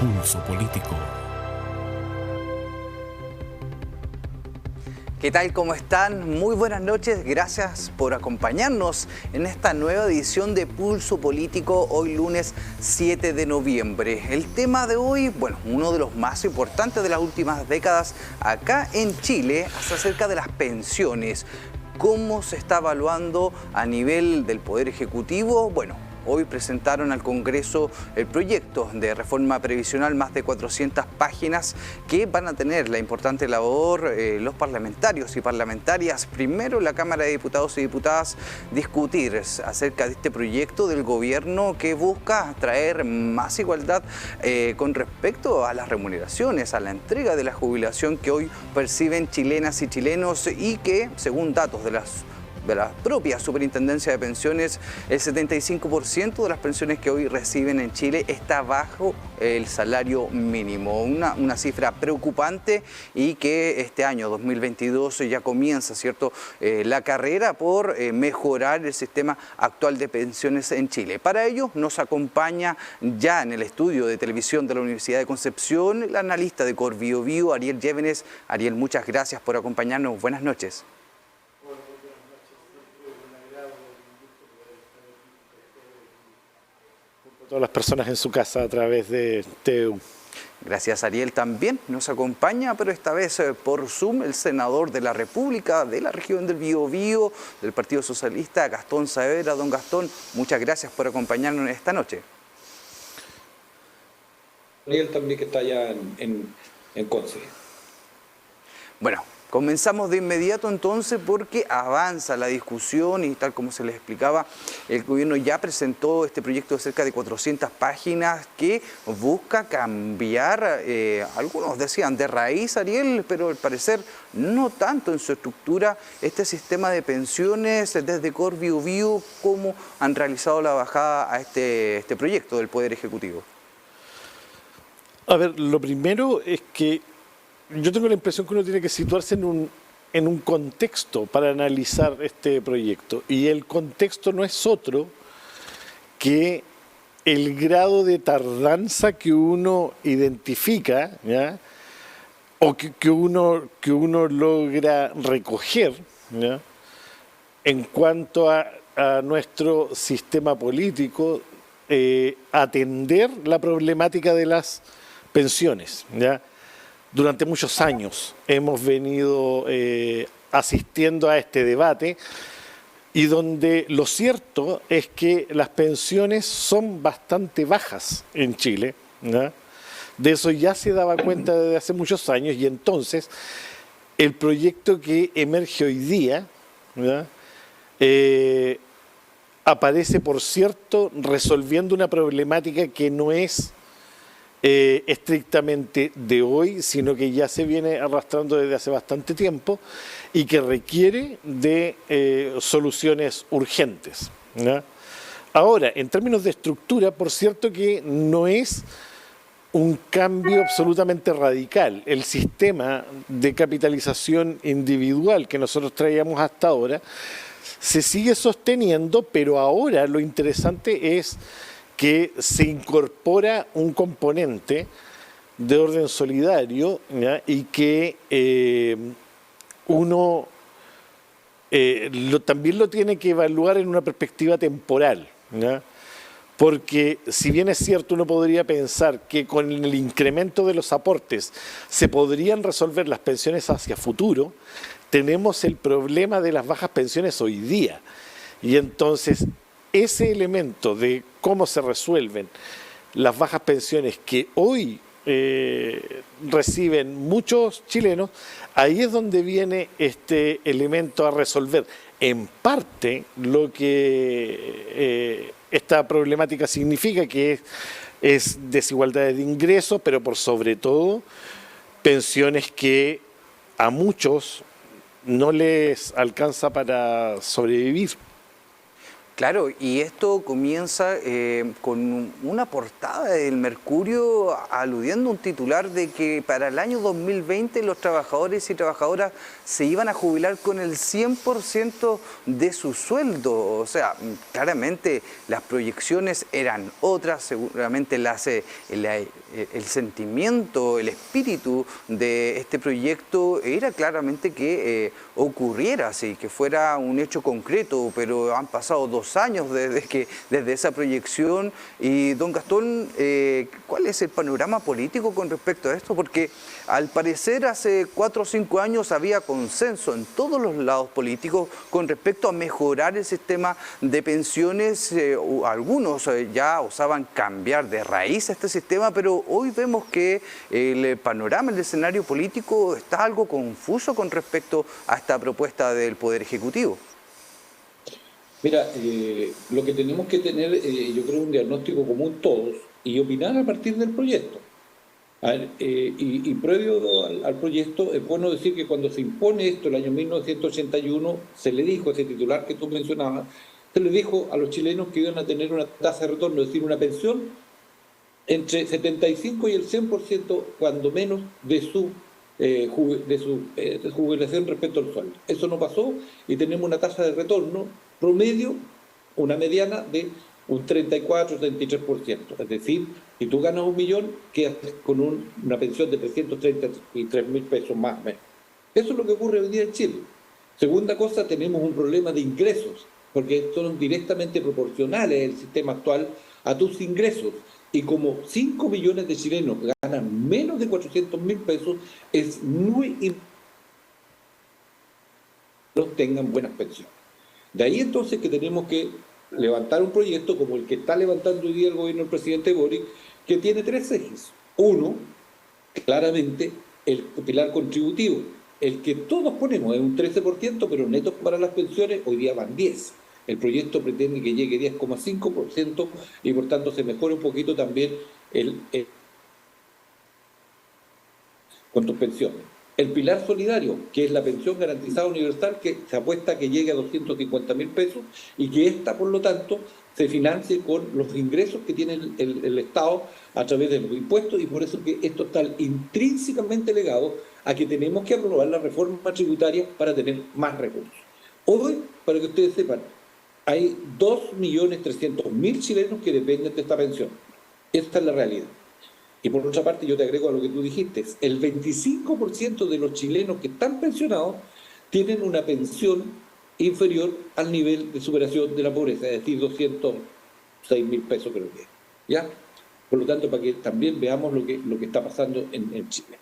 Pulso Político. ¿Qué tal? ¿Cómo están? Muy buenas noches. Gracias por acompañarnos en esta nueva edición de Pulso Político, hoy lunes 7 de noviembre. El tema de hoy, bueno, uno de los más importantes de las últimas décadas acá en Chile, es acerca de las pensiones. ¿Cómo se está evaluando a nivel del Poder Ejecutivo? Bueno, hoy presentaron al Congreso el proyecto de reforma previsional, más de 400 páginas, que van a tener la importante labor los parlamentarios y parlamentarias. Primero, la Cámara de Diputados y Diputadas discutir acerca de este proyecto del gobierno que busca traer más igualdad con respecto a las remuneraciones, a la entrega de la jubilación que hoy perciben chilenas y chilenos y que, según datos de la propia Superintendencia de Pensiones, el 75% de las pensiones que hoy reciben en Chile está bajo el salario mínimo. Una cifra preocupante y que este año 2022 ya comienza, ¿cierto?, la carrera por mejorar el sistema actual de pensiones en Chile. Para ello nos acompaña ya en el estudio de televisión de la Universidad de Concepción el analista de Corbiobío, Ariel Llévenes. Ariel, muchas gracias por acompañarnos. Buenas noches. Todas las personas en su casa a través de TVU. Gracias, Ariel. También nos acompaña, pero esta vez por Zoom, el senador de la República de la región del Biobío, del Partido Socialista, Gastón Saavedra. Don Gastón, muchas gracias por acompañarnos esta noche. Ariel también, que está allá en Conce. Bueno, comenzamos de inmediato entonces porque avanza la discusión y tal como se les explicaba, el gobierno ya presentó este proyecto de cerca de 400 páginas que busca cambiar, algunos decían de raíz, Ariel, pero al parecer no tanto en su estructura, este sistema de pensiones. Desde Corbiobío, ¿cómo han realizado la bajada a este proyecto del Poder Ejecutivo? A ver, lo primero es que yo tengo la impresión que uno tiene que situarse en un contexto para analizar este proyecto. Y el contexto no es otro que el grado de tardanza que uno identifica, ¿ya?, o que uno logra recoger, ¿ya?, en cuanto a nuestro sistema político, atender la problemática de las pensiones, ¿ya? Durante muchos años hemos venido asistiendo a este debate y donde lo cierto es que las pensiones son bastante bajas en Chile, ¿no? De eso ya se daba cuenta desde hace muchos años y entonces el proyecto que emerge hoy día, ¿no?, aparece, por cierto, resolviendo una problemática que no es estrictamente de hoy, sino que ya se viene arrastrando desde hace bastante tiempo y que requiere de soluciones urgentes, ¿no? Ahora, en términos de estructura, por cierto que no es un cambio absolutamente radical. El sistema de capitalización individual que nosotros traíamos hasta ahora se sigue sosteniendo, pero ahora lo interesante es que se incorpora un componente de orden solidario, ¿ya?, y que uno también lo tiene que evaluar en una perspectiva temporal, ¿ya? Porque si bien es cierto, uno podría pensar que con el incremento de los aportes se podrían resolver las pensiones hacia futuro, tenemos el problema de las bajas pensiones hoy día. Y entonces ese elemento de cómo se resuelven las bajas pensiones que hoy reciben muchos chilenos, ahí es donde viene este elemento a resolver. En parte lo que esta problemática significa, que es desigualdades de ingresos, pero por sobre todo pensiones que a muchos no les alcanza para sobrevivir. Claro, y esto comienza con una portada del Mercurio aludiendo a un titular de que para el año 2020 los trabajadores y trabajadoras se iban a jubilar con el 100% de su sueldo. O sea, claramente las proyecciones eran otras, seguramente el sentimiento, el espíritu de este proyecto era claramente que ocurriera así, que fuera un hecho concreto, pero han pasado 2 años desde esa proyección. Y don Gastón, ¿cuál es el panorama político con respecto a esto? Porque al parecer hace 4 o 5 años había consenso en todos los lados políticos con respecto a mejorar el sistema de pensiones. Algunos ya osaban cambiar de raíz este sistema, pero hoy vemos que el panorama, el escenario político está algo confuso con respecto a esta propuesta del Poder Ejecutivo. Mira, lo que tenemos que tener, yo creo, un diagnóstico común todos y opinar a partir del proyecto. A ver, y previo al proyecto, es bueno decir que cuando se impone esto, el año 1981, se le dijo a ese titular que tú mencionabas, se le dijo a los chilenos que iban a tener una tasa de retorno, es decir, una pensión entre 75 y el 100%, cuando menos, de su jubilación respecto al sueldo. Eso no pasó y tenemos una tasa de retorno promedio, una mediana de un 34-33%. Es decir, si tú ganas 1 millón, quedas con una pensión de 333.000 pesos más o menos. Eso es lo que ocurre hoy día en Chile. Segunda cosa, tenemos un problema de ingresos, porque son directamente proporcionales el sistema actual a tus ingresos. Y como 5 millones de chilenos ganan menos de 400.000 pesos, es muy importante que no tengan buenas pensiones. De ahí entonces que tenemos que levantar un proyecto como el que está levantando hoy día el gobierno del presidente Boric, que tiene 3 ejes. Uno, claramente, el pilar contributivo, el que todos ponemos es un 13%, pero netos para las pensiones hoy día van 10%. El proyecto pretende que llegue 10,5% y por tanto se mejore un poquito también con tus pensiones. El pilar solidario, que es la pensión garantizada universal, que se apuesta a que llegue a 250.000 pesos y que esta, por lo tanto, se financie con los ingresos que tiene el Estado a través de los impuestos, y por eso que esto está intrínsecamente ligado a que tenemos que aprobar la reforma tributaria para tener más recursos. Hoy, para que ustedes sepan, hay 2.300.000 chilenos que dependen de esta pensión. Esta es la realidad. Y por otra parte, yo te agrego a lo que tú dijiste, el 25% de los chilenos que están pensionados tienen una pensión inferior al nivel de superación de la pobreza, es decir, 206.000 pesos creo que es, ¿ya? Por lo tanto, para que también veamos lo que está pasando en Chile.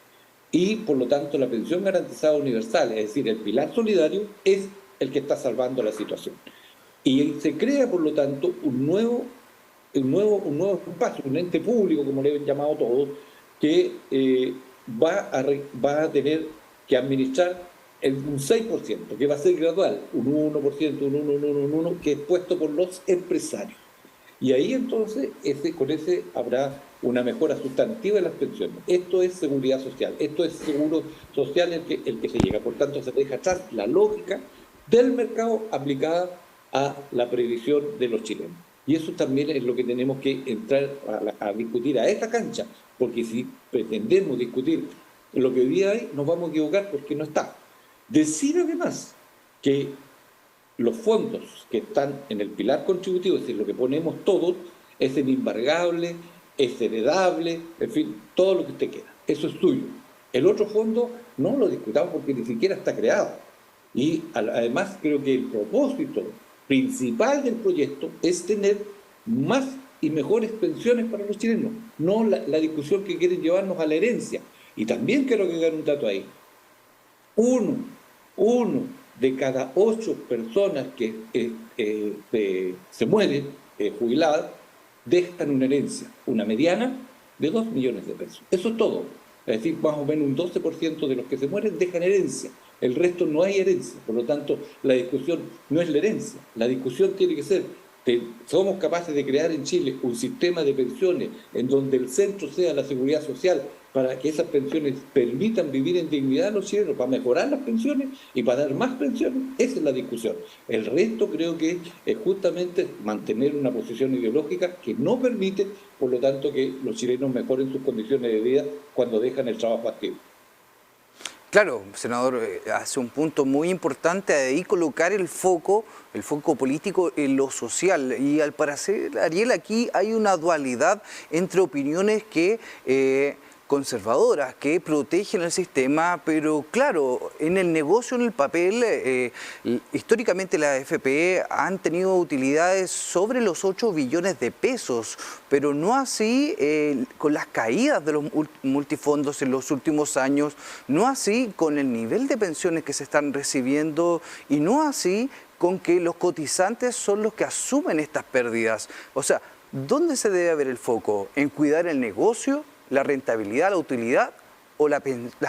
Y por lo tanto, la pensión garantizada universal, es decir, el pilar solidario, es el que está salvando la situación. Y se crea, por lo tanto, un nuevo espacio, un ente público, como le han llamado todos, que va a tener que administrar un 6%, que va a ser gradual, un 1%, un 1, que es puesto por los empresarios. Y ahí entonces, con ese habrá una mejora sustantiva de las pensiones. Esto es seguridad social, esto es seguro social el que se llega. Por tanto, se deja atrás la lógica del mercado aplicada a la previsión de los chilenos. Y eso también es lo que tenemos que entrar a discutir a esta cancha, porque si pretendemos discutir lo que hoy día hay, nos vamos a equivocar porque no está. Decir además que los fondos que están en el pilar contributivo, es decir, lo que ponemos todos, es inembargable, es heredable, en fin, todo lo que usted quiera. Eso es suyo. El otro fondo no lo discutamos porque ni siquiera está creado. Y además creo que el propósito principal del proyecto es tener más y mejores pensiones para los chilenos, no la discusión que quieren llevarnos a la herencia. Y también quiero agregar un dato ahí. Uno de cada 8 personas que se mueren jubiladas dejan una herencia, una mediana de 2 millones de pesos. Eso es todo. Es decir, más o menos un 12% de los que se mueren dejan herencia. El resto no hay herencia. Por lo tanto, la discusión no es la herencia. La discusión tiene que ser somos capaces de crear en Chile un sistema de pensiones en donde el centro sea la seguridad social para que esas pensiones permitan vivir en dignidad a los chilenos, para mejorar las pensiones y para dar más pensiones, esa es la discusión. El resto creo que es justamente mantener una posición ideológica que no permite, por lo tanto, que los chilenos mejoren sus condiciones de vida cuando dejan el trabajo activo. Claro, senador, hace un punto muy importante, ahí colocar el foco político en lo social. Y al parecer, Ariel, aquí hay una dualidad entre opiniones que conservadoras, que protegen el sistema, pero claro, en el negocio, en el papel, históricamente las AFP han tenido utilidades sobre los 8 billones de pesos, pero no así con las caídas de los multifondos en los últimos años, no así con el nivel de pensiones que se están recibiendo y no así con que los cotizantes son los que asumen estas pérdidas. O sea, ¿dónde se debe ver el foco? ¿En cuidar el negocio, la rentabilidad, la utilidad o las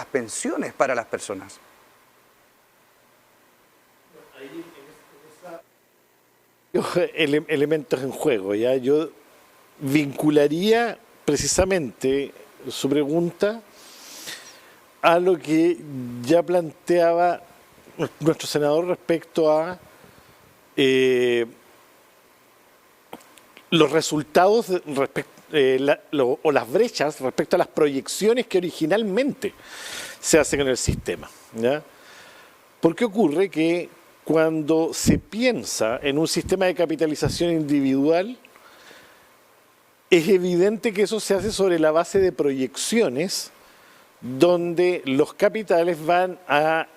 pensiones para las personas? Elementos en juego, ¿ya? Yo vincularía precisamente su pregunta a lo que ya planteaba nuestro senador respecto a los resultados o las brechas respecto a las proyecciones que originalmente se hacen en el sistema, ¿ya? Porque ocurre que cuando se piensa en un sistema de capitalización individual, es evidente que eso se hace sobre la base de proyecciones donde los capitales van a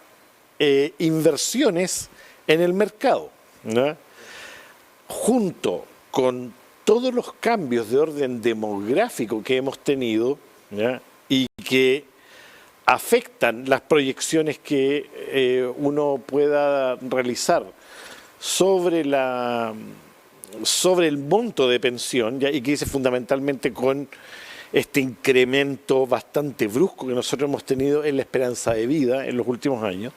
inversiones en el mercado, ¿no? Junto con todos los cambios de orden demográfico que hemos tenido, ¿ya? Y que afectan las proyecciones que uno pueda realizar sobre el monto de pensión, ¿ya? Y que dice fundamentalmente con este incremento bastante brusco que nosotros hemos tenido en la esperanza de vida en los últimos años.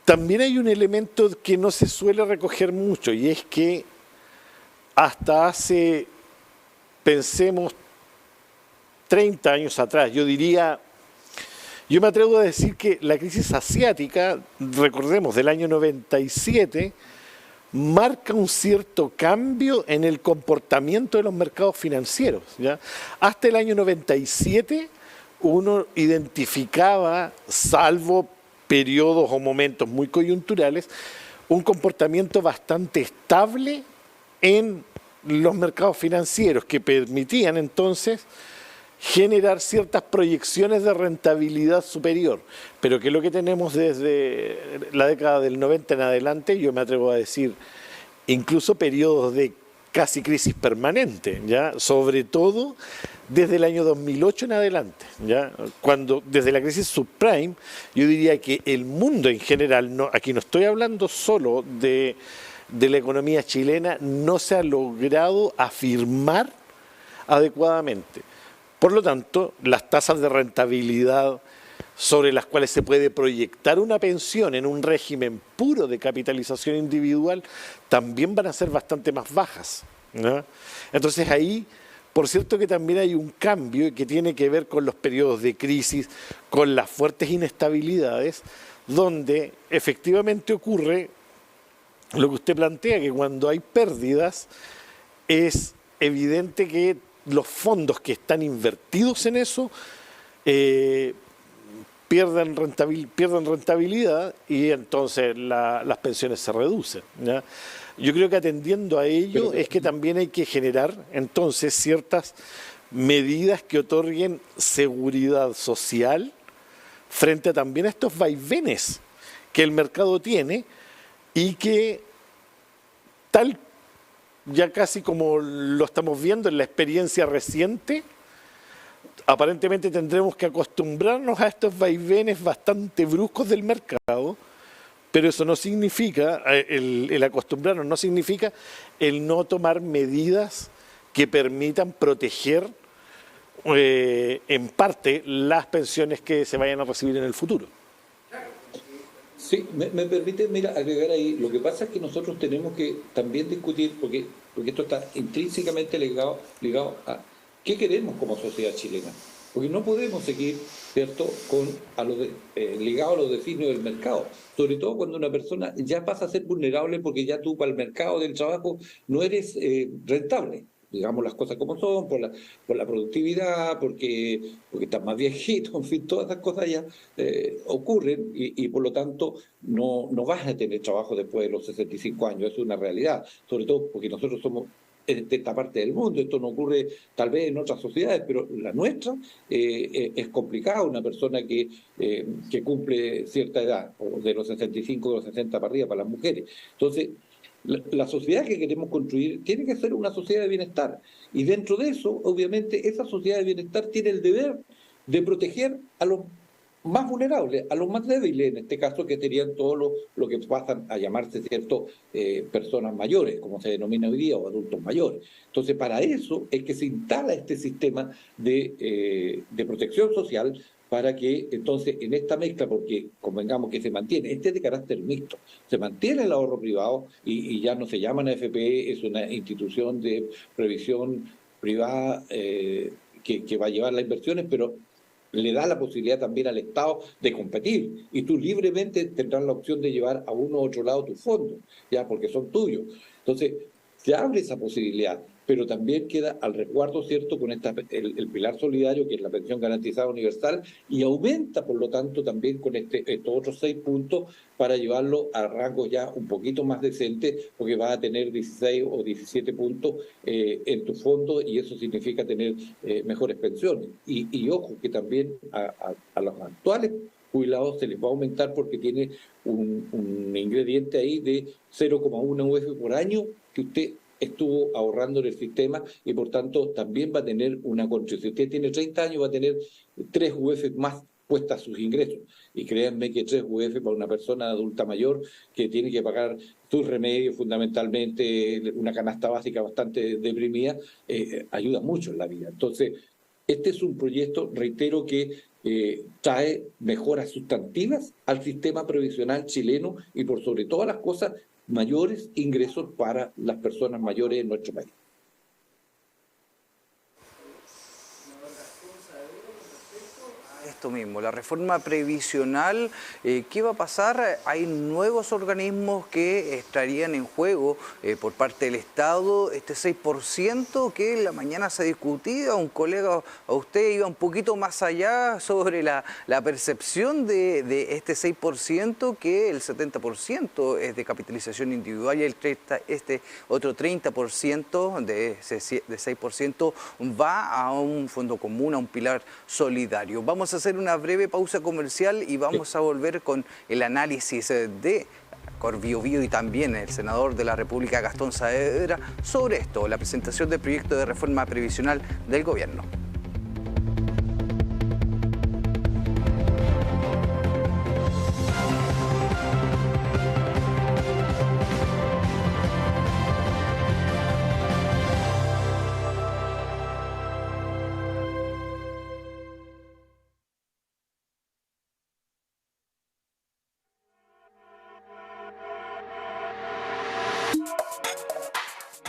También hay un elemento que no se suele recoger mucho, y es que hasta hace, pensemos, 30 años atrás, yo me atrevo a decir que la crisis asiática, recordemos, del año 97, marca un cierto cambio en el comportamiento de los mercados financieros, ¿ya? Hasta el año 97 uno identificaba, salvo periodos o momentos muy coyunturales, un comportamiento bastante estable en los mercados financieros que permitían entonces generar ciertas proyecciones de rentabilidad superior, pero que es lo que tenemos desde la década del 90 en adelante, yo me atrevo a decir, incluso periodos de casi crisis permanente, ¿ya? Sobre todo desde el año 2008 en adelante, ¿ya? Cuando desde la crisis subprime, yo diría que el mundo en general, aquí no estoy hablando solo de la economía chilena, no se ha logrado afirmar adecuadamente. Por lo tanto, las tasas de rentabilidad sobre las cuales se puede proyectar una pensión en un régimen puro de capitalización individual también van a ser bastante más bajas, ¿no? Entonces ahí, por cierto que también hay un cambio que tiene que ver con los periodos de crisis, con las fuertes inestabilidades, donde efectivamente ocurre lo que usted plantea, que cuando hay pérdidas es evidente que los fondos que están invertidos en eso pierden rentabilidad y entonces las pensiones se reducen, ¿ya? Yo creo que atendiendo a ello es que también hay que generar entonces ciertas medidas que otorguen seguridad social frente también a estos vaivenes que el mercado tiene y que tal ya casi como lo estamos viendo en la experiencia reciente, aparentemente tendremos que acostumbrarnos a estos vaivenes bastante bruscos del mercado, pero eso no significa, el acostumbrarnos no significa el no tomar medidas que permitan proteger en parte las pensiones que se vayan a recibir en el futuro. Sí, me permite, mira, agregar ahí, lo que pasa es que nosotros tenemos que también discutir, porque esto está intrínsecamente ligado a qué queremos como sociedad chilena. Porque no podemos seguir, ¿cierto?, ligado a los designios del mercado. Sobre todo cuando una persona ya pasa a ser vulnerable porque ya tú para el mercado del trabajo no eres rentable. Digamos las cosas como son, por la productividad, porque estás más viejito, en fin, todas esas cosas ya ocurren y por lo tanto no vas a tener trabajo después de los 65 años, eso es una realidad, sobre todo porque nosotros somos de esta parte del mundo, esto no ocurre tal vez en otras sociedades, pero la nuestra es complicado, una persona que cumple cierta edad, o de los 65 o los 60 para arriba para las mujeres. Entonces, la sociedad que queremos construir tiene que ser una sociedad de bienestar. Y dentro de eso, obviamente, esa sociedad de bienestar tiene el deber de proteger a los más vulnerables, a los más débiles, en este caso, que serían todos los que pasan a llamarse, ¿cierto?, personas mayores, como se denomina hoy día, o adultos mayores. Entonces, para eso es que se instala este sistema de protección social, para que entonces en esta mezcla, porque convengamos que se mantiene, este es de carácter mixto, se mantiene el ahorro privado y ya no se llama una FP, es una institución de previsión privada que va a llevar las inversiones, pero le da la posibilidad también al Estado de competir y tú libremente tendrás la opción de llevar a uno u otro lado tus fondos, ya porque son tuyos. Entonces, se abre esa posibilidad, pero también queda al resguardo, ¿cierto?, con el pilar solidario, que es la pensión garantizada universal, y aumenta, por lo tanto, también con estos otros 6 puntos para llevarlo a rangos ya un poquito más decentes, porque va a tener 16 o 17 puntos en tu fondo, y eso significa tener mejores pensiones. Y ojo, que también a los actuales jubilados se les va a aumentar porque tiene un ingrediente ahí de 0,1 UF por año que usted estuvo ahorrando en el sistema y por tanto también va a tener una contribución. Si usted tiene 30 años va a tener 3 UF más puestas a sus ingresos. Y créanme que 3 UF para una persona adulta mayor que tiene que pagar sus remedios, fundamentalmente una canasta básica bastante deprimida, ayuda mucho en la vida. Entonces, este es un proyecto, reitero, que trae mejoras sustantivas al sistema previsional chileno y por sobre todas las cosas, mayores ingresos para las personas mayores en nuestro país. Esto mismo, la reforma previsional, ¿qué va a pasar? Hay nuevos organismos que estarían en juego por parte del Estado, este 6% que en la mañana se discutía, un colega a usted iba un poquito más allá sobre la percepción de este 6%, que el 70% es de capitalización individual y este otro 30% de 6% va a un fondo común, a un pilar solidario. Vamos a hacer una breve pausa comercial y vamos a volver con el análisis de Corbiobío y también el senador de la República, Gastón Saavedra, sobre esto, la presentación del proyecto de reforma previsional del gobierno.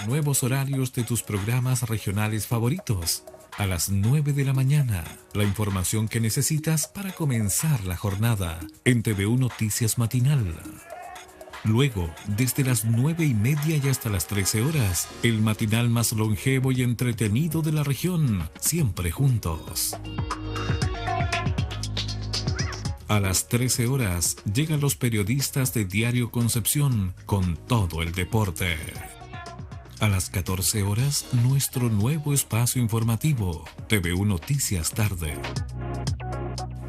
Nuevos horarios de tus programas regionales favoritos. A las 9 de la mañana, la información que necesitas para comenzar la jornada en TVU Noticias Matinal. Luego, desde las 9:30 y hasta las 13 horas, el matinal más longevo y entretenido de la región, siempre juntos. A las 13 horas, llegan los periodistas de Diario Concepción con todo el deporte. A las 14 horas, nuestro nuevo espacio informativo, TVU Noticias Tarde.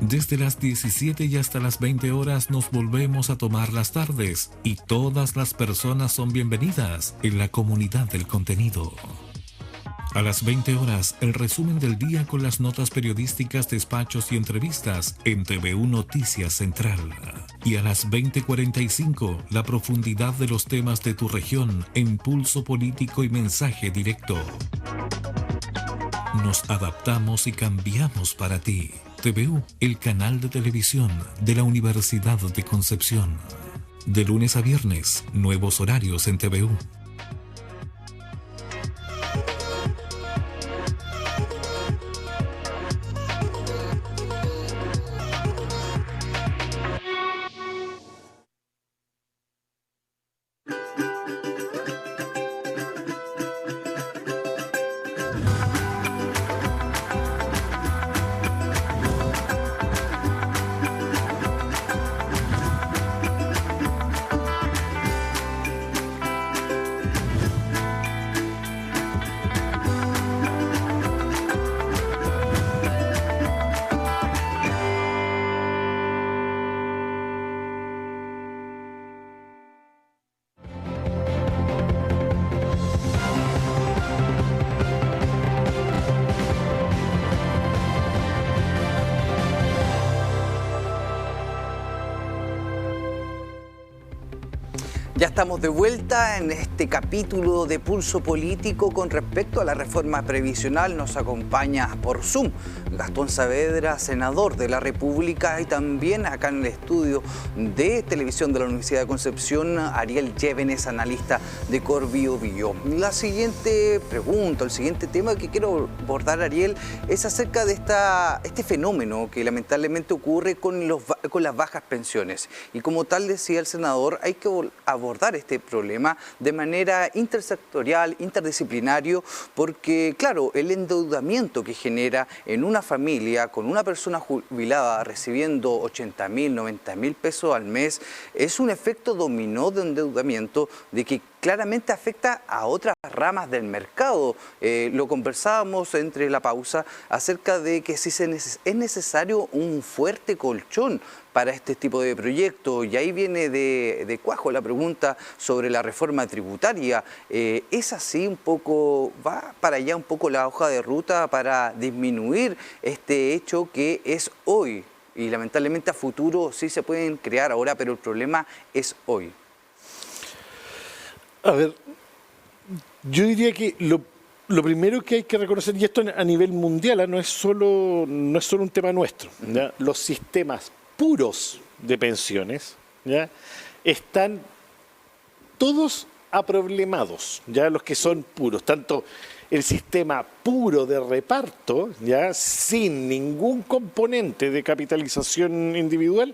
Desde las 17 y hasta las 20 horas nos volvemos a tomar las tardes y todas las personas son bienvenidas en la comunidad del contenido. A las 20 horas, el resumen del día con las notas periodísticas, despachos y entrevistas en TVU Noticias Central. Y a las 20:45, la profundidad de los temas de tu región en Pulso Político y Mensaje Directo. Nos adaptamos y cambiamos para ti. TVU, el canal de televisión de la Universidad de Concepción. De lunes a viernes, nuevos horarios en TVU. Ya estamos de vuelta en este capítulo de Pulso Político con respecto a la reforma previsional. Nos acompaña por Zoom Gastón Saavedra, senador de la República, y también acá en el estudio de televisión de la Universidad de Concepción, Ariel Llévenes, analista de CorBioBio. La siguiente pregunta, el siguiente tema que quiero abordar, Ariel, es acerca de este fenómeno que lamentablemente ocurre con las bajas pensiones. Y como tal decía el senador, hay que abordar este problema de manera intersectorial, interdisciplinario, porque claro, el endeudamiento que genera en una familia con una persona jubilada recibiendo 80.000, 90.000 pesos al mes es un efecto dominó de endeudamiento de que claramente afecta a otras ramas del mercado. Lo conversábamos entre la pausa acerca de que si es necesario un fuerte colchón para este tipo de proyectos, y ahí viene de cuajo la pregunta sobre la reforma tributaria. ¿Es así un poco, va para allá un poco la hoja de ruta para disminuir este hecho que es hoy? Y lamentablemente a futuro sí se pueden crear ahora, pero el problema es hoy. A ver, yo diría que lo primero que hay que reconocer, y esto a nivel mundial, no es solo un tema nuestro, ¿ya? Los sistemas puros de pensiones, ¿ya?, están todos aproblemados, ya los que son puros, tanto el sistema puro de reparto, ya sin ningún componente de capitalización individual,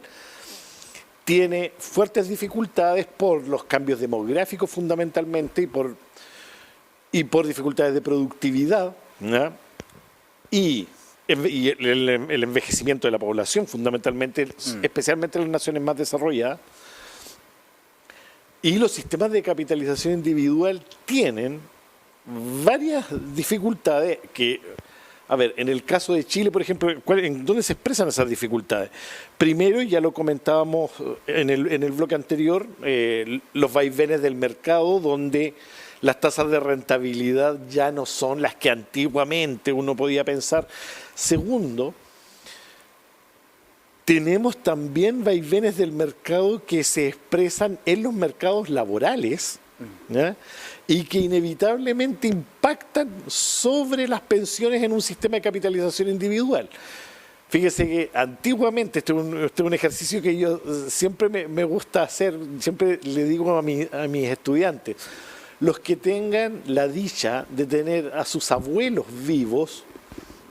tiene fuertes dificultades por los cambios demográficos fundamentalmente y por dificultades de productividad, ¿ya?, y el envejecimiento de la población fundamentalmente, especialmente en las naciones más desarrolladas. Y los sistemas de capitalización individual tienen varias dificultades que, a ver, en el caso de Chile, por ejemplo, ¿en dónde se expresan esas dificultades? Primero, ya lo comentábamos en el bloque anterior, los vaivenes del mercado, donde las tasas de rentabilidad ya no son las que antiguamente uno podía pensar. Segundo, tenemos también vaivenes del mercado que se expresan en los mercados laborales, ¿ya?, y que inevitablemente impactan sobre las pensiones en un sistema de capitalización individual. Fíjese que antiguamente, este es un ejercicio que yo siempre me gusta hacer, siempre le digo a mis estudiantes: los que tengan la dicha de tener a sus abuelos vivos,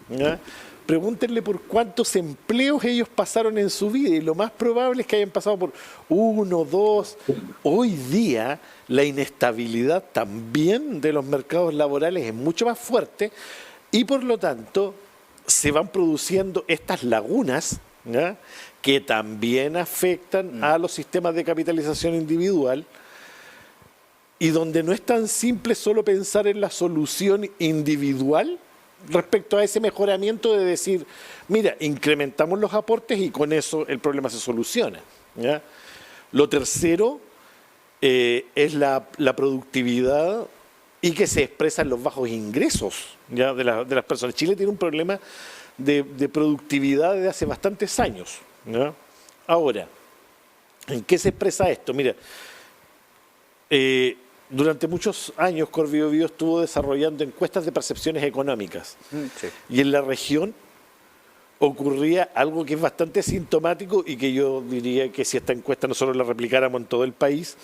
¿ya?, pregúntenle por cuántos empleos ellos pasaron en su vida, y lo más probable es que hayan pasado por 1, 2. Hoy día la inestabilidad también de los mercados laborales es mucho más fuerte, y por lo tanto se van produciendo estas lagunas, ¿ya?, que también afectan a los sistemas de capitalización individual, y donde no es tan simple solo pensar en la solución individual respecto a ese mejoramiento de decir, mira, incrementamos los aportes y con eso el problema se soluciona, ¿ya? Lo tercero es la productividad, y que se expresa en los bajos ingresos, ¿ya?, de las personas. Chile tiene un problema de productividad desde hace bastantes años, ¿ya? Ahora, ¿en qué se expresa esto? Mira, durante muchos años CorBioBio estuvo desarrollando encuestas de percepciones económicas. Sí. Y en la región ocurría algo que es bastante sintomático y que yo diría que si esta encuesta nosotros la replicáramos en todo el país,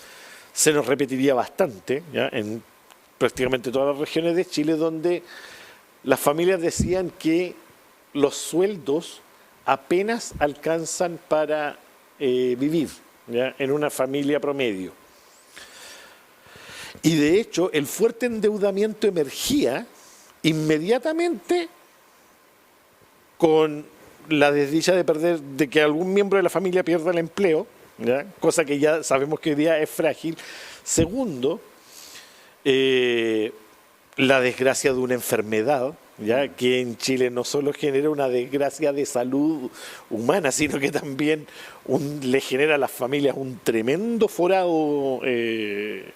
se nos repetiría bastante, ¿ya? En prácticamente todas las regiones de Chile, donde las familias decían que los sueldos apenas alcanzan para vivir, ¿ya? En una familia promedio. Y de hecho, el fuerte endeudamiento emergía inmediatamente con la desdicha de que algún miembro de la familia pierda el empleo, ¿ya? Cosa que ya sabemos que hoy día es frágil. Segundo, la desgracia de una enfermedad, ¿ya? Que en Chile no solo genera una desgracia de salud humana, sino que también le genera a las familias un tremendo forado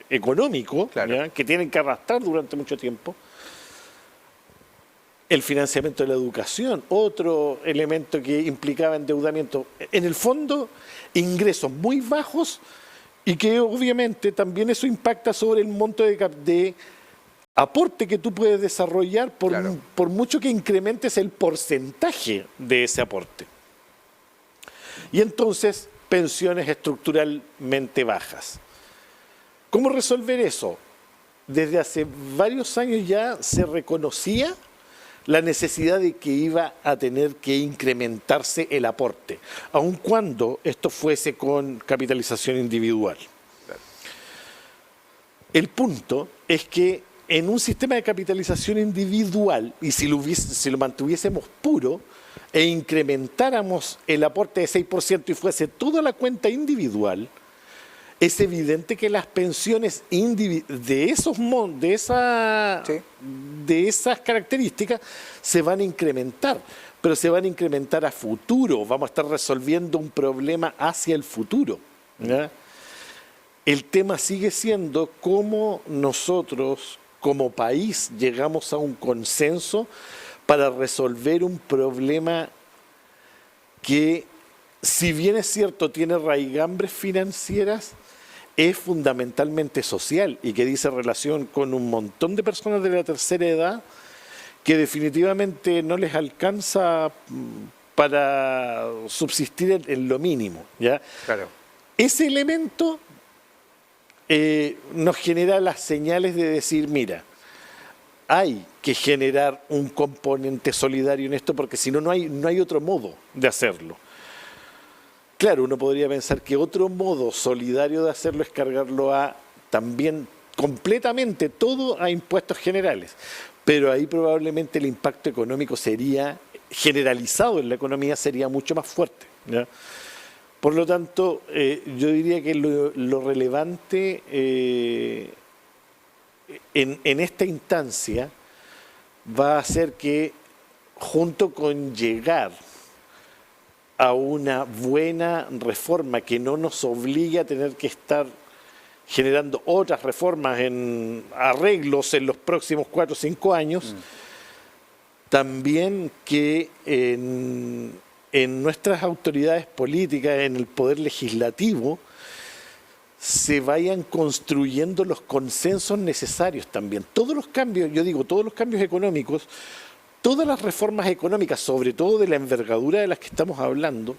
económico, claro, ¿ya? Que tienen que arrastrar durante mucho tiempo. El financiamiento de la educación, otro elemento que implicaba endeudamiento. En el fondo, ingresos muy bajos y que obviamente también eso impacta sobre el monto de aporte que tú puedes desarrollar por mucho que incrementes el porcentaje de ese aporte. Y entonces, pensiones estructuralmente bajas. ¿Cómo resolver eso? Desde hace varios años ya se reconocía la necesidad de que iba a tener que incrementarse el aporte, aun cuando esto fuese con capitalización individual. El punto es que en un sistema de capitalización individual, y si lo mantuviésemos puro e incrementáramos el aporte de 6% y fuese toda la cuenta individual, es evidente que las pensiones de esas características se van a incrementar, pero se van a incrementar a futuro. Vamos a estar resolviendo un problema hacia el futuro, ¿ya? El tema sigue siendo cómo nosotros, como país, llegamos a un consenso para resolver un problema que, si bien es cierto, tiene raigambres financieras, es fundamentalmente social y que dice relación con un montón de personas de la tercera edad que definitivamente no les alcanza para subsistir en lo mínimo, ¿ya? Claro. Ese elemento nos genera las señales de decir, mira, hay que generar un componente solidario en esto porque si no, no hay otro modo de hacerlo. Claro, uno podría pensar que otro modo solidario de hacerlo es cargarlo también completamente todo a impuestos generales, pero ahí probablemente el impacto económico generalizado en la economía sería mucho más fuerte, ¿ya? Por lo tanto, yo diría que lo relevante en esta instancia va a ser que, junto con llegar a una buena reforma que no nos obligue a tener que estar generando otras reformas en arreglos en los próximos 4 o 5 años, también que en nuestras autoridades políticas, en el poder legislativo, se vayan construyendo los consensos necesarios también. Todos los cambios, todos los cambios económicos, todas las reformas económicas, sobre todo de la envergadura de las que estamos hablando,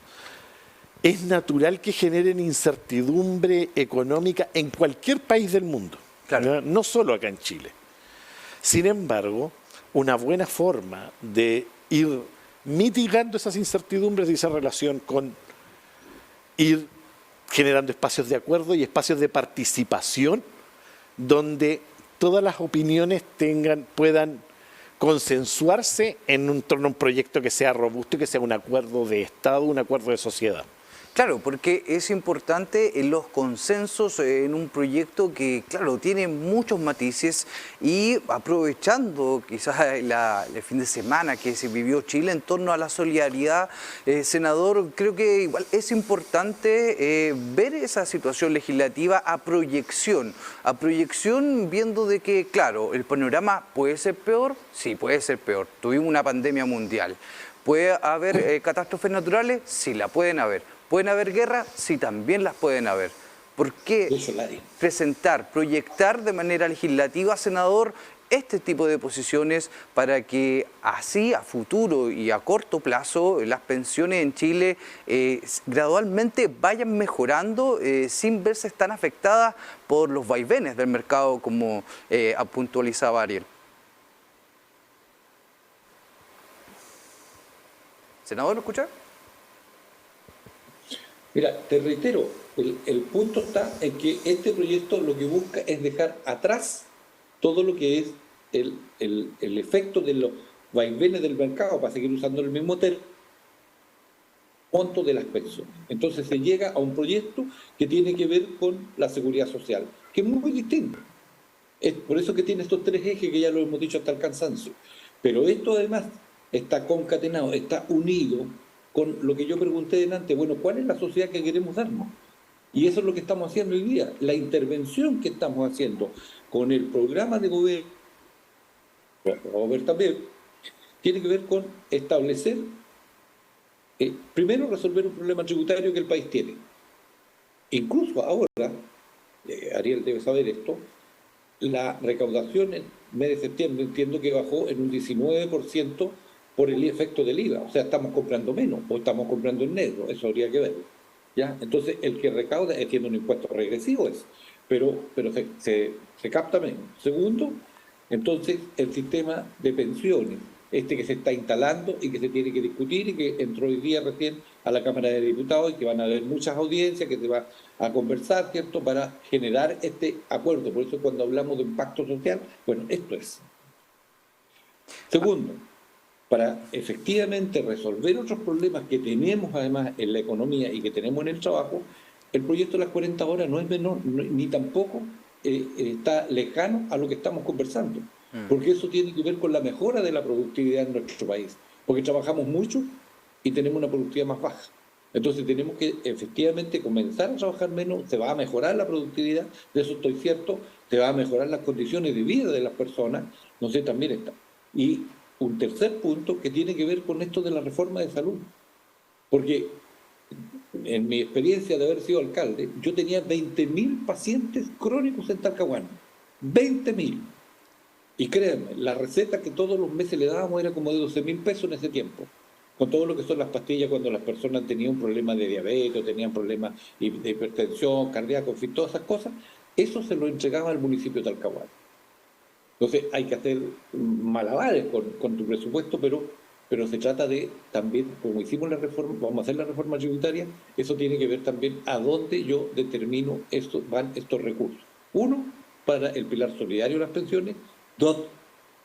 es natural que generen incertidumbre económica en cualquier país del mundo, claro, no solo acá en Chile. Sin embargo, una buena forma de ir mitigando esas incertidumbres dice relación con ir generando espacios de acuerdo y espacios de participación donde todas las opiniones puedan consensuarse en torno a un proyecto que sea robusto y que sea un acuerdo de Estado, un acuerdo de sociedad. Claro, porque es importante los consensos en un proyecto que, claro, tiene muchos matices y aprovechando quizás el fin de semana que se vivió Chile en torno a la solidaridad, senador, creo que igual es importante ver esa situación legislativa a proyección viendo de que, claro, el panorama puede ser peor, sí, puede ser peor. Tuvimos una pandemia mundial. ¿Puede haber catástrofes naturales? Sí, la pueden haber. ¿Pueden haber guerras? Sí, también las pueden haber. ¿Por qué proyectar de manera legislativa, senador, este tipo de posiciones para que así a futuro y a corto plazo las pensiones en Chile gradualmente vayan mejorando sin verse tan afectadas por los vaivenes del mercado como puntualizaba Ariel? Senador, ¿lo escucha? Mira, te reitero, el punto está en que este proyecto lo que busca es dejar atrás todo lo que es el efecto de los vaivenes del mercado, para seguir usando el mismo término, monto de las pensiones. Entonces se llega a un proyecto que tiene que ver con la seguridad social, que es muy distinto. Es por eso que tiene estos tres ejes que ya lo hemos dicho hasta el cansancio. Pero esto además está concatenado, está unido con lo que yo pregunté delante, bueno, ¿cuál es la sociedad que queremos darnos? Y eso es lo que estamos haciendo hoy día. La intervención que estamos haciendo con el programa de gobierno, vamos a ver también, tiene que ver con establecer, primero resolver un problema tributario que el país tiene. Incluso ahora, Ariel debe saber esto, la recaudación en mes de septiembre entiendo que bajó en un 19% por el efecto del IVA. O sea, estamos comprando menos o estamos comprando en negro, eso habría que ver. ¿Ya? Entonces, el que recauda tiene un impuesto regresivo, pero se capta menos. Segundo, entonces, el sistema de pensiones, que se está instalando y que se tiene que discutir y que entró hoy día recién a la Cámara de Diputados y que van a haber muchas audiencias que se va a conversar, ¿cierto?, para generar este acuerdo. Por eso cuando hablamos de impacto social, bueno, esto es. Segundo, para efectivamente resolver otros problemas que tenemos además en la economía y que tenemos en el trabajo, el proyecto de las 40 horas no es menor, ni tampoco está lejano a lo que estamos conversando, porque eso tiene que ver con la mejora de la productividad en nuestro país, porque trabajamos mucho y tenemos una productividad más baja. Entonces tenemos que efectivamente comenzar a trabajar menos, se va a mejorar la productividad, de eso estoy cierto, se va a mejorar las condiciones de vida de las personas, no sé, también está. Y un tercer punto que tiene que ver con esto de la reforma de salud, porque en mi experiencia de haber sido alcalde, yo tenía 20.000 pacientes crónicos en Talcahuano, 20.000. Y créanme, la receta que todos los meses le dábamos era como de 12.000 pesos en ese tiempo, con todo lo que son las pastillas cuando las personas tenían un problema de diabetes, tenían problemas de hipertensión, cardíaco, en fin, todas esas cosas, eso se lo entregaba al municipio de Talcahuano. Entonces hay que hacer malabares con tu presupuesto, pero se trata de también, como hicimos la reforma, vamos a hacer la reforma tributaria, eso tiene que ver también a dónde yo determino van estos recursos. Uno, para el pilar solidario de las pensiones. Dos,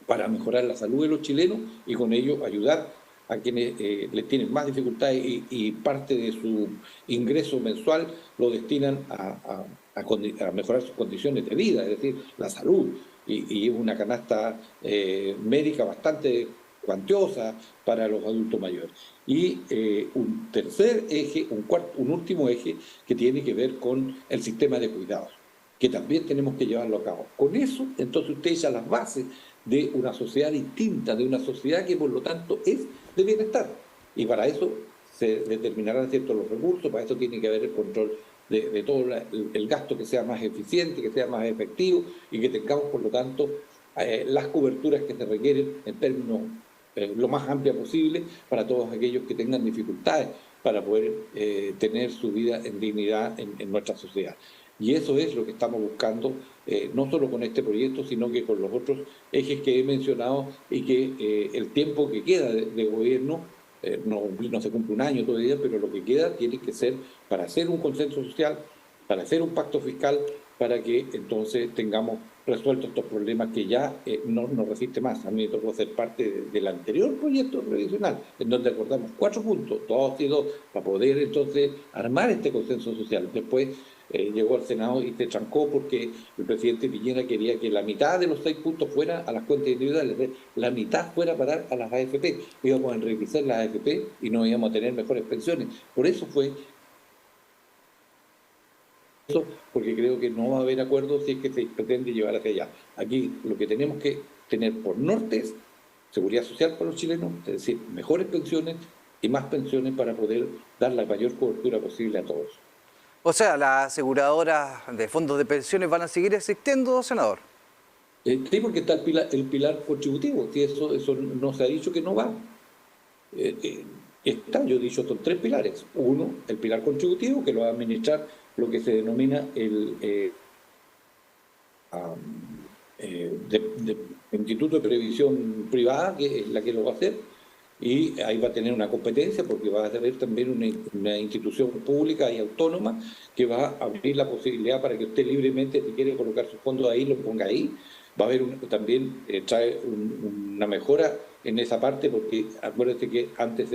para mejorar la salud de los chilenos y con ello ayudar a quienes les tienen más dificultades y parte de su ingreso mensual lo destinan a mejorar sus condiciones de vida, es decir, la salud. Y una canasta médica bastante cuantiosa para los adultos mayores. Y un tercer eje, un último eje que tiene que ver con el sistema de cuidados, que también tenemos que llevarlo a cabo. Con eso, entonces usted echa las bases de una sociedad distinta, de una sociedad que por lo tanto es de bienestar. Y para eso se determinarán ciertos los recursos, para eso tiene que haber el control de todo el gasto, que sea más eficiente, que sea más efectivo y que tengamos por lo tanto las coberturas que se requieren en términos lo más amplia posible para todos aquellos que tengan dificultades para poder tener su vida en dignidad en nuestra sociedad. Y eso es lo que estamos buscando, no solo con este proyecto, sino que con los otros ejes que he mencionado y que el tiempo que queda de gobierno, no se cumple un año todavía, pero lo que queda tiene que ser para hacer un consenso social, para hacer un pacto fiscal, para que entonces tengamos resueltos estos problemas que ya no resiste más. A mí me tocó ser parte del anterior proyecto previsional, en donde acordamos 4 puntos, 2 y 2, para poder entonces armar este consenso social. Después llegó al Senado y se trancó porque el presidente Piñera quería que la mitad de los 6 puntos fuera a las cuentas individuales, la mitad fuera a parar a las AFP. Íbamos a enriquecer las AFP y no íbamos a tener mejores pensiones. Por eso fue eso, porque creo que no va a haber acuerdo si es que se pretende llevar hacia allá. Aquí lo que tenemos que tener por norte es seguridad social para los chilenos, es decir, mejores pensiones y más pensiones para poder dar la mayor cobertura posible a todos. O sea, las aseguradoras de fondos de pensiones van a seguir existiendo, senador. Sí, porque está el pilar contributivo, si eso no se ha dicho que no va. Yo he dicho, son 3 pilares. Uno, el pilar contributivo, que lo va a administrar lo que se denomina el Instituto de Previsión Privada, que es la que lo va a hacer, y ahí va a tener una competencia porque va a haber también una institución pública y autónoma que va a abrir la posibilidad para que usted libremente, si quiere colocar sus fondos ahí, lo ponga ahí. Va a haber también trae una mejora en esa parte, porque acuérdense que antes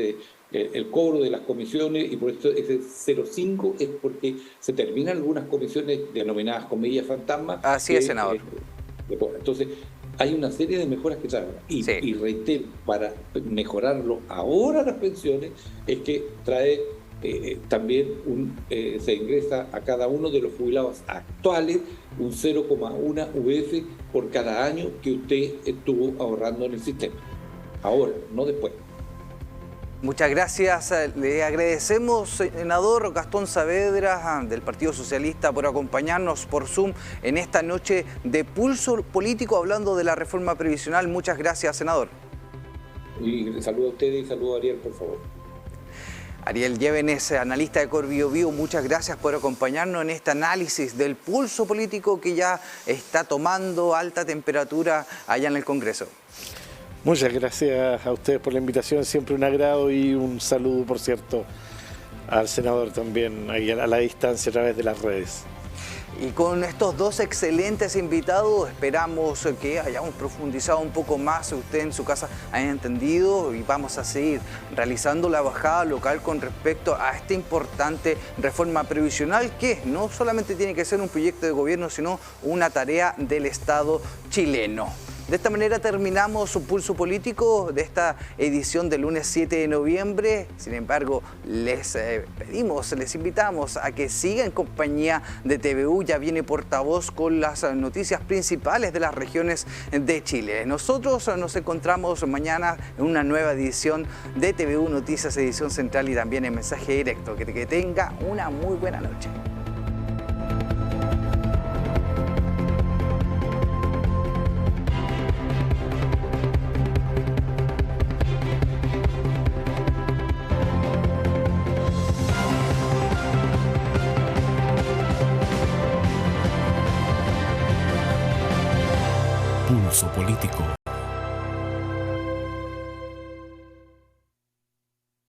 el cobro de las comisiones, y por eso ese 0,5 es porque se terminan algunas comisiones denominadas comillas fantasmas. Así es, senador. Entonces, hay una serie de mejoras que traen. Sí. Y reitero, para mejorarlo ahora las pensiones, es que trae también se ingresa a cada uno de los jubilados actuales un 0,1 UF por cada año que usted estuvo ahorrando en el sistema. Ahora, no después. Muchas gracias. Le agradecemos, senador Gastón Saavedra, del Partido Socialista, por acompañarnos por Zoom en esta noche de Pulso Político, hablando de la reforma previsional. Muchas gracias, senador. Y saludo a ustedes y saludo a Ariel, por favor. Ariel Llévenes, analista de CorBioBio, muchas gracias por acompañarnos en este análisis del pulso político que ya está tomando alta temperatura allá en el Congreso. Muchas gracias a ustedes por la invitación, siempre un agrado, y un saludo, por cierto, al senador también, ahí a la distancia a través de las redes. Y con estos 2 excelentes invitados esperamos que hayamos profundizado un poco más, usted en su casa haya entendido, y vamos a seguir realizando la bajada local con respecto a esta importante reforma previsional, que no solamente tiene que ser un proyecto de gobierno, sino una tarea del Estado chileno. De esta manera terminamos su pulso político de esta edición del lunes 7 de noviembre. Sin embargo, les invitamos a que sigan en compañía de TVU. Ya viene Portavoz con las noticias principales de las regiones de Chile. Nosotros nos encontramos mañana en una nueva edición de TVU Noticias, edición central, y también en mensaje directo. Que tenga una muy buena noche.